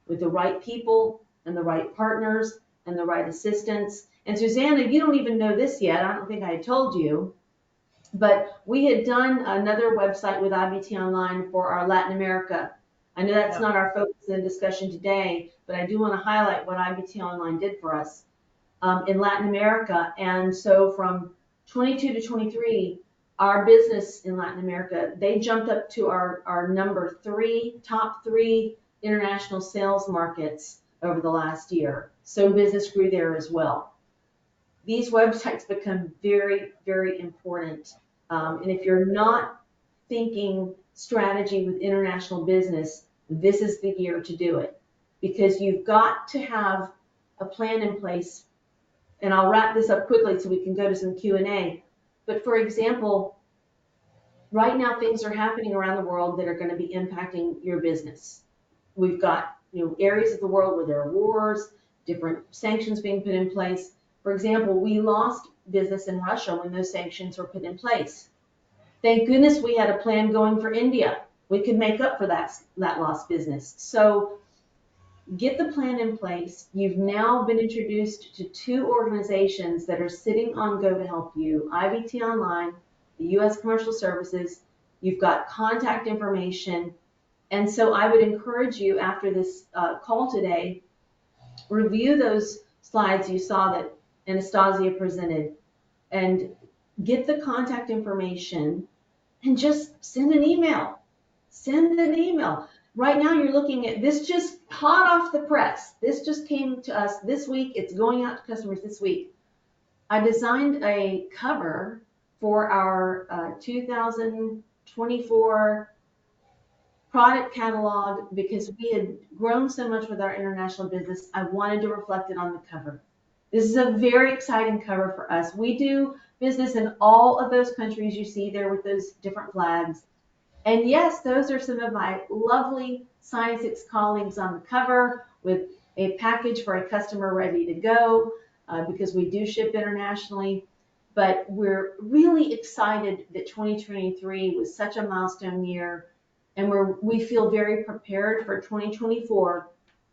with the right people and the right partners and the right assistants. And Susanna, you don't even know this yet. I don't think I told you. But we had done another website with IBT Online for our Latin America. I know that's not our focus in the discussion today, but I do want to highlight what IBT Online did for us in Latin America. And so from 22 to 23, our business in Latin America, they jumped up to our number 3, top 3 international sales markets over the last year. So business grew there as well. These websites become very, very important. And if you're not thinking strategy with international business, this is the year to do it, because you've got to have a plan in place. And I'll wrap this up quickly so we can go to some Q&A. But for example, right now things are happening around the world that are going to be impacting your business. We've got areas of the world where there are wars, different sanctions being put in place. For example, we lost business in Russia when those sanctions were put in place. Thank goodness we had a plan going for India. We could make up for that lost business. So get the plan in place. You've now been introduced to 2 organizations that are sitting on Go to help you, IBT Online, the US Commercial Services. You've got contact information. And so I would encourage you after this call today, review those slides you saw that Anastasia presented and get the contact information and just send an email. Send an email. Right now you're looking at this just hot off the press. This just came to us this week. It's going out to customers this week. I designed a cover for our 2024 product catalog because we had grown so much with our international business. I wanted to reflect it on the cover. This is a very exciting cover for us. We do business in all of those countries you see there with those different flags. And yes, those are some of my lovely Science 6 colleagues on the cover with a package for a customer ready to go because we do ship internationally. But we're really excited that 2023 was such a milestone year, and we feel very prepared for 2024.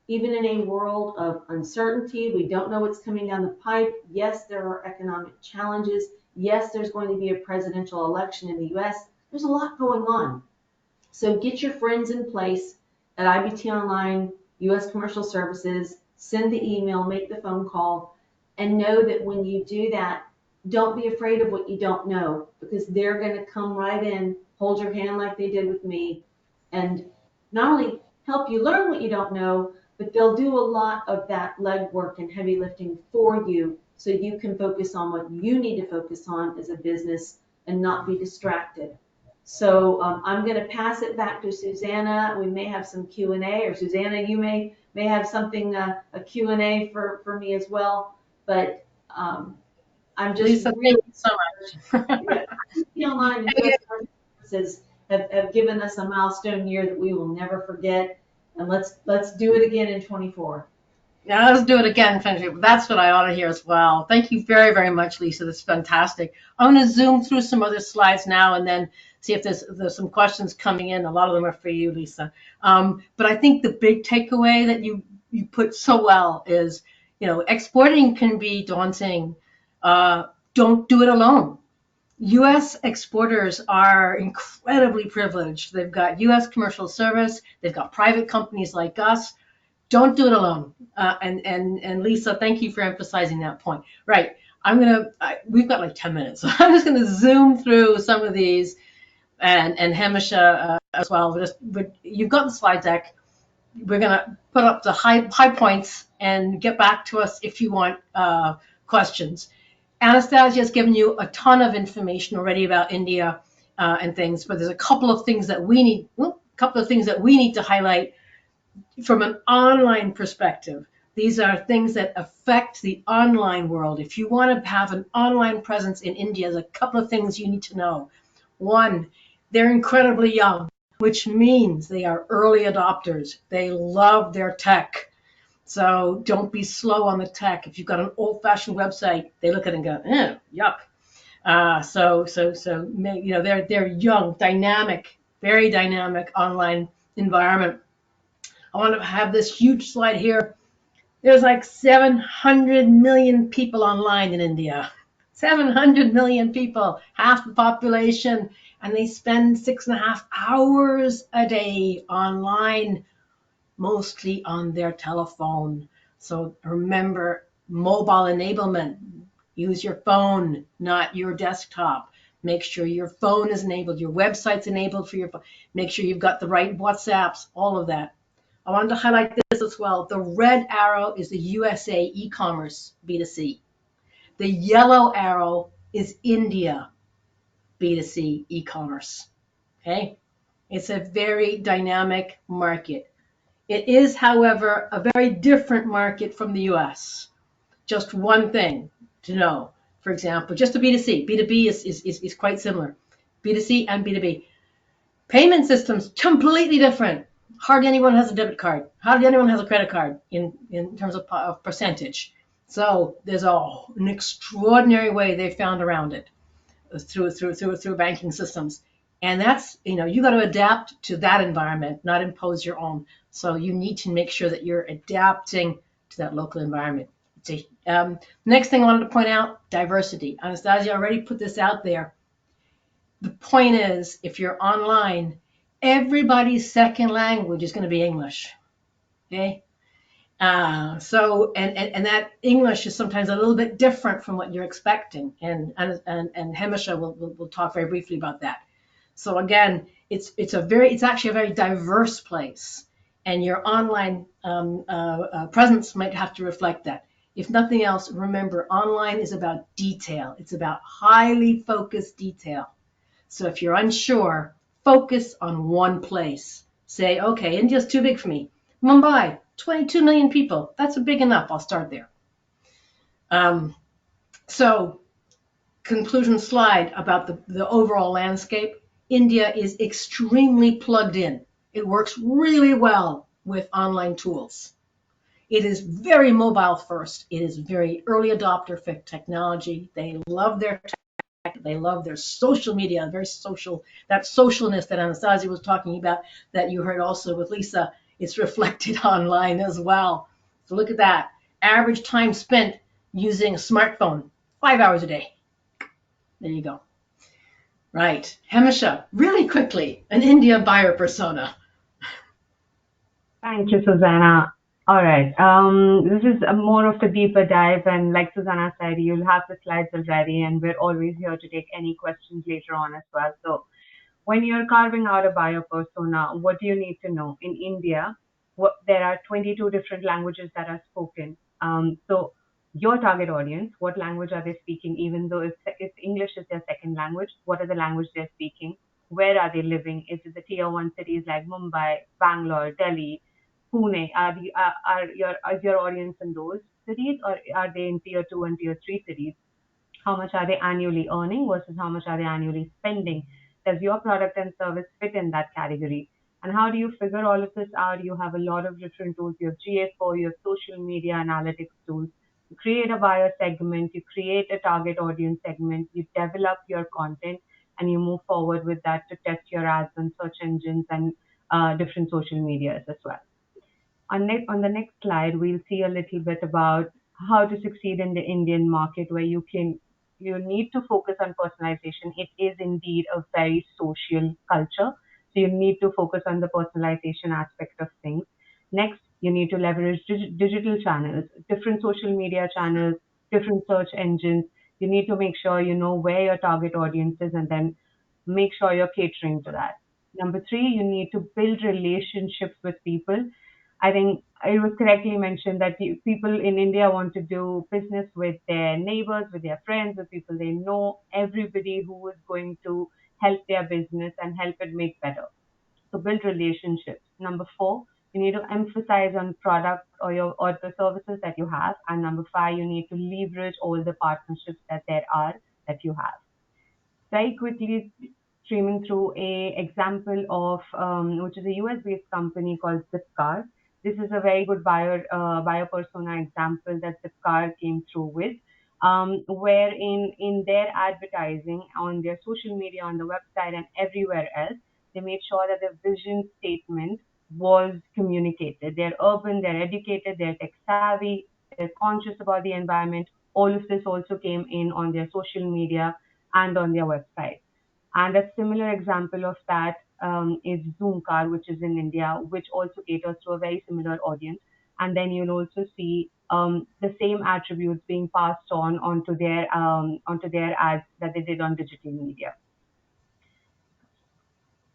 Even in a world of uncertainty, we don't know what's coming down the pipe. Yes, there are economic challenges. Yes, there's going to be a presidential election in the US. There's a lot going on. So get your friends in place at IBT Online, US Commercial Services, send the email, make the phone call, and know that when you do that, don't be afraid of what you don't know, because they're going to come right in, hold your hand like they did with me, and not only help you learn what you don't know, but they'll do a lot of that legwork and heavy lifting for you so you can focus on what you need to focus on as a business and not be distracted. So I'm going to pass it back to Susanna. We may have some Q&A, or Susanna, you may have something, a Q&A for me as well. But I'm just Lisa, really thank you so much. IBT Online and US Commercial Services have given us a milestone year that we will never forget. And let's do it again in 24. Yeah, let's do it again. That's what I ought to hear as well. Thank you very, very much, Lisa. That's fantastic. I'm going to zoom through some other slides now and then see if there's some questions coming in. A lot of them are for you, Lisa. But I think the big takeaway that you put so well is, exporting can be daunting. Don't do it alone. U.S. exporters are incredibly privileged. They've got U.S. commercial service. They've got private companies like us. Don't do it alone. And Lisa, thank you for emphasizing that point. Right. We've got like 10 minutes. So I'm just gonna zoom through some of these and Hamisha as well. You've got the slide deck. We're gonna put up the high points and get back to us if you want questions. Anastasia has given you a ton of information already about India and things, but there's a couple of things that we need to highlight from an online perspective. These are things that affect the online world. If you want to have an online presence in India, there's a couple of things you need to know. One, they're incredibly young, which means they are early adopters. They love their tech. So don't be slow on the tech. If you've got an old-fashioned website, they look at it and go, yuck. They're young, dynamic, very dynamic online environment. I want to have this huge slide here. There's like 700 million people online in India. 700 million people, half the population, and they spend 6.5 hours a day online, mostly on their telephone. So remember, mobile enablement. Use your phone, not your desktop. Make sure your phone is enabled, your website's enabled for your phone. Make sure you've got the right WhatsApps, all of that. I wanted to highlight this as well. The red arrow is the USA e-commerce B2C. The yellow arrow is India B2C e-commerce. Okay? It's a very dynamic market. It is, however, a very different market from the US. Just one thing to know. For example, just the B2C. B2B is quite similar. B2C and B2B. Payment systems, completely different. Hardly anyone has a debit card. Hardly anyone has a credit card in terms of percentage. So there's an extraordinary way they found around it through banking systems. And that's, you got to adapt to that environment, not impose your own. So you need to make sure that you're adapting to that local environment. Next thing I wanted to point out, diversity. Anastasia already put this out there. The point is, if you're online, everybody's second language is going to be English. Okay? And that English is sometimes a little bit different from what you're expecting. And Hemisha will talk very briefly about that. So again, it's actually a very diverse place, and your online presence might have to reflect that. If nothing else, remember, online is about detail. It's about highly focused detail. So if you're unsure, focus on one place. Say, okay, India's too big for me. Mumbai, 22 million people. That's big enough. I'll start there. So conclusion slide about the overall landscape. India is extremely plugged in. It works really well with online tools. It is very mobile first. It is very early adopter for technology. They love their tech. They love their social media, very social. That socialness that Anastasia was talking about, that you heard also with Lisa, it's reflected online as well. So look at that. Average time spent using a smartphone, 5 hours a day. There you go. Right. Hemisha, really quickly, an India buyer persona. Thank you, Susanna. All right. This is a more of a deeper dive, and like Susanna said, you'll have the slides already, and we're always here to take any questions later on as well. So, when you're carving out a buyer persona, what do you need to know? In India, there are 22 different languages that are spoken. So, your target audience, what language are they speaking? Even though if English is their second language, what are the language they're speaking? Where are they living? Is it the tier one cities like Mumbai, Bangalore, Delhi, Pune? Is your audience in those cities, or are they in tier two and tier three cities? How much are they annually earning versus how much are they annually spending? Does your product and service fit in that category? And how do you figure all of this out? You have a lot of different tools. You have GA4, you have social media analytics tools. You create a buyer segment, you create a target audience segment, you develop your content, and you move forward with that to test your ads on search engines and different social medias as well. On the next slide, we'll see a little bit about how to succeed in the Indian market, where you can you need to focus on personalization. It is indeed a very social culture. So you need to focus on the personalization aspect of things. Next, you need to leverage digital channels, different social media channels, different search engines. You need to make sure you know where your target audience is and then make sure you're catering to that. Number three, you need to build relationships with people. I think it was correctly mentioned that people in India want to do business with their neighbors, with their friends, with people they know, everybody who is going to help their business and help it make better. So build relationships. Number four, you need to emphasize on products or the services that you have. And number five, you need to leverage all the partnerships that there are that you have. Very quickly streaming through a example of which is a US-based company called Zipcar. This is a very good buyer persona example that Zipcar came through with, where in their advertising on their social media, on the website, and everywhere else, they made sure that the vision statement was communicated. They're urban, they're educated, they're tech savvy, they're conscious about the environment. All of this also came in on their social media and on their website. And a similar example of that is Zoomcar, which is in India, which also caters to a very similar audience. And then you'll also see the same attributes being passed on onto their ads that they did on digital media.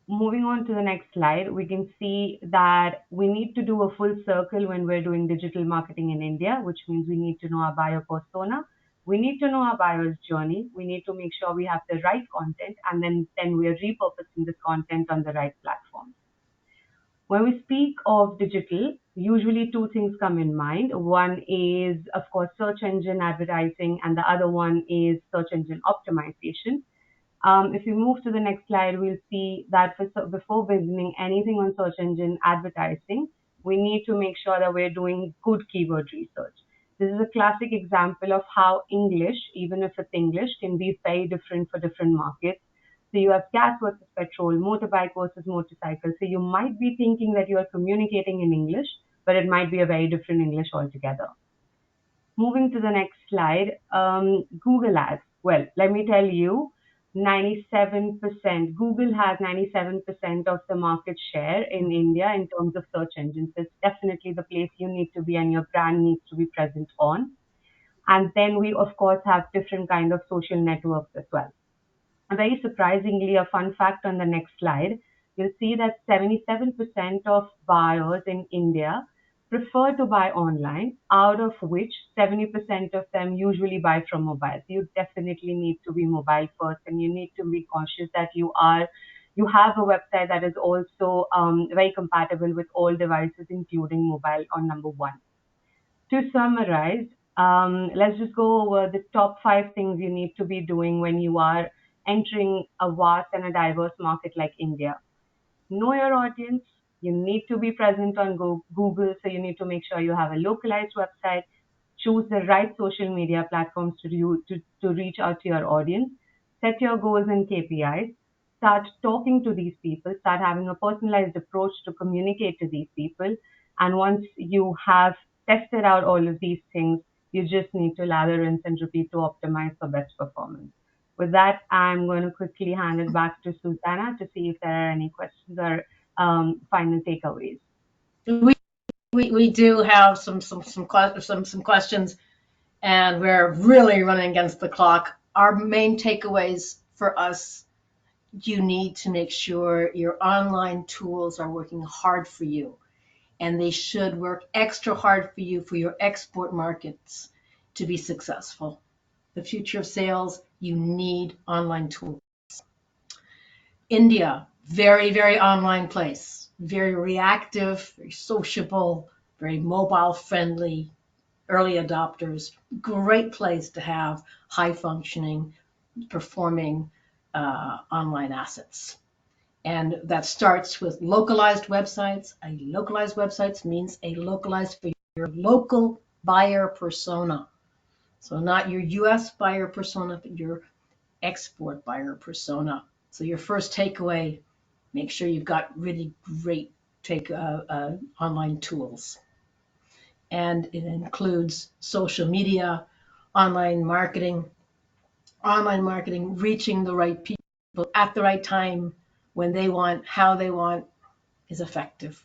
Moving on to the next slide, we can see that we need to do a full circle when we're doing digital marketing in India, which means we need to know our buyer persona. We need to know our buyer's journey. We need to make sure we have the right content, and then we are repurposing this content on the right platform. When we speak of digital, usually two things come in mind. One is, of course, search engine advertising, and the other one is search engine optimization. If we move to the next slide, we'll see that before beginning anything on search engine advertising, we need to make sure that we're doing good keyword research. This is a classic example of how English, even if it's English, can be very different for different markets. So you have gas versus petrol, motorbike versus motorcycle. So you might be thinking that you are communicating in English, but it might be a very different English altogether. Moving to the next slide, Google Ads. Well, let me tell you, 97%, Google has 97% of the market share in India in terms of search engines. It's definitely the place you need to be and your brand needs to be present on. And then we, of course, have different kind of social networks as well. Very surprisingly, a fun fact on the next slide, you'll see that 77% of buyers in India prefer to buy online, out of which 70% of them usually buy from mobile. So you definitely need to be mobile first, and you need to be conscious that you have a website that is also very compatible with all devices, including mobile on number one. To summarize, let's just go over the top five things you need to be doing when you are entering a vast and a diverse market like India. Know your audience. You need to be present on Google, so you need to make sure you have a localized website. Choose the right social media platforms to reach out to your audience. Set your goals and KPIs. Start talking to these people. Start having a personalized approach to communicate to these people. And once you have tested out all of these things, you just need to lather, rinse, and repeat to optimize for best performance. With that, I'm going to quickly hand it back to Susanna to see if there are any questions or final takeaways. We do have some questions, and we're really running against the clock. Our main takeaways for us: you need to make sure your online tools are working hard for you, and they should work extra hard for you for your export markets to be successful. The future of sales, you need online tools. India, very, very online place, very reactive, very sociable, very mobile friendly, early adopters, great place to have high functioning, performing online assets. And that starts with localized websites. A localized website means a localized for your local buyer persona. So not your US buyer persona, but your export buyer persona. So your first takeaway, make sure you've got really great online tools. And it includes social media, online marketing, online marketing, reaching the right people at the right time, when they want, how they want, is effective.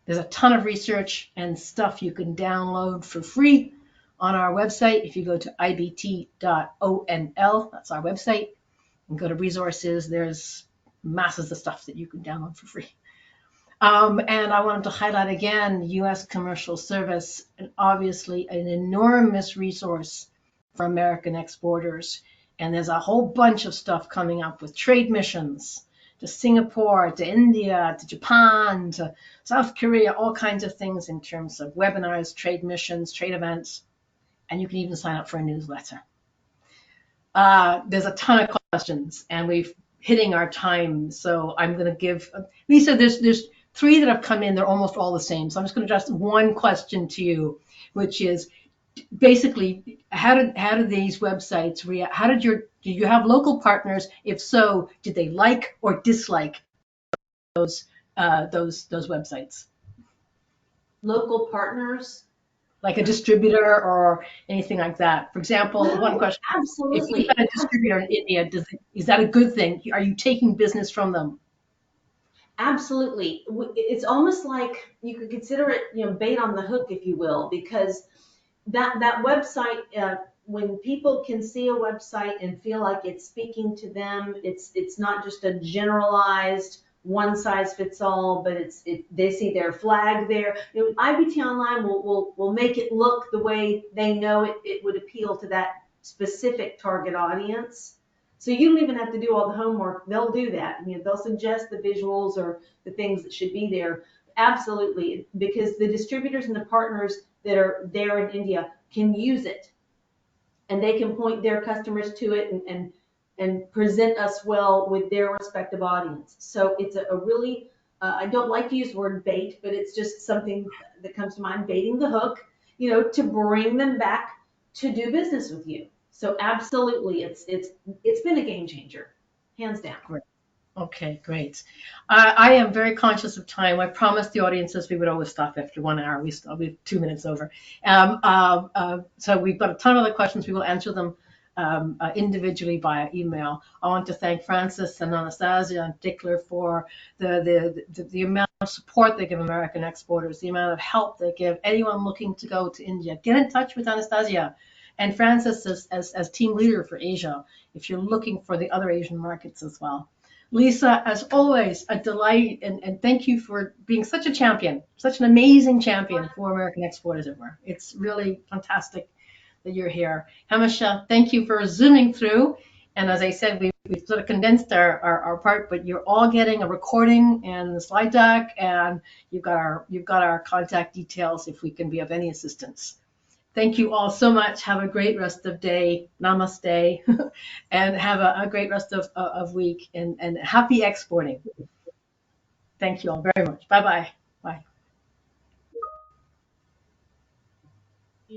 There's a ton of research and stuff you can download for free on our website. If you go to ibt.onl, that's our website, and go to resources, there's masses of stuff that you can download for free. And I wanted to highlight again U.S. commercial service, and obviously an enormous resource for American exporters. And there's a whole bunch of stuff coming up with trade missions to Singapore, to India, to Japan, to South Korea, all kinds of things in terms of webinars, trade missions, trade events. And you can even sign up for a newsletter. There's a ton of questions, and we've hitting our time. So I'm going to give Lisa. There's three that have come in. They're almost all the same. So I'm just going to address one question to you, which is basically how did these websites react? Did you have local partners? If so, did they like or dislike those websites? Local partners. Like a distributor or anything like that. For example, one question: Absolutely. if you've got a distributor in India, is that a good thing? Are you taking business from them? Absolutely. It's almost like you could consider it, bait on the hook, if you will, because that website, when people can see a website and feel like it's speaking to them, it's not just a generalized one size fits all, but they see their flag there. IBT Online will make it look the way they know it would appeal to that specific target audience. So you don't even have to do all the homework. They'll do that. They'll suggest the visuals or the things that should be there. Absolutely, because the distributors and the partners that are there in India can use it, and they can point their customers to it and present us well with their respective audience. So it's a really, I don't like to use the word bait, but it's just something that comes to mind, baiting the hook, to bring them back to do business with you. So absolutely, it's been a game changer, hands down. Great. Okay, great. I am very conscious of time. I promised the audiences we would always stop after 1 hour. I'll be 2 minutes over. So we've got a ton of other questions. We will answer them individually via email. I want to thank Francis and Anastasia in particular for the amount of support they give American exporters, the amount of help they give anyone looking to go to India. Get in touch with Anastasia and Francis as team leader for Asia, if you're looking for the other Asian markets as well. Lisa, as always, a delight, and thank you for being such a champion, such an amazing champion for American exporters everywhere. It's really fantastic that you're here. Hamisha, thank you for zooming through. And as I said, we sort of condensed our part, but you're all getting a recording and the slide deck, and you've got our contact details if we can be of any assistance. Thank you all so much. Have a great rest of day. Namaste. And have a great rest of week, and happy exporting. Thank you all very much. Bye-bye. Bye.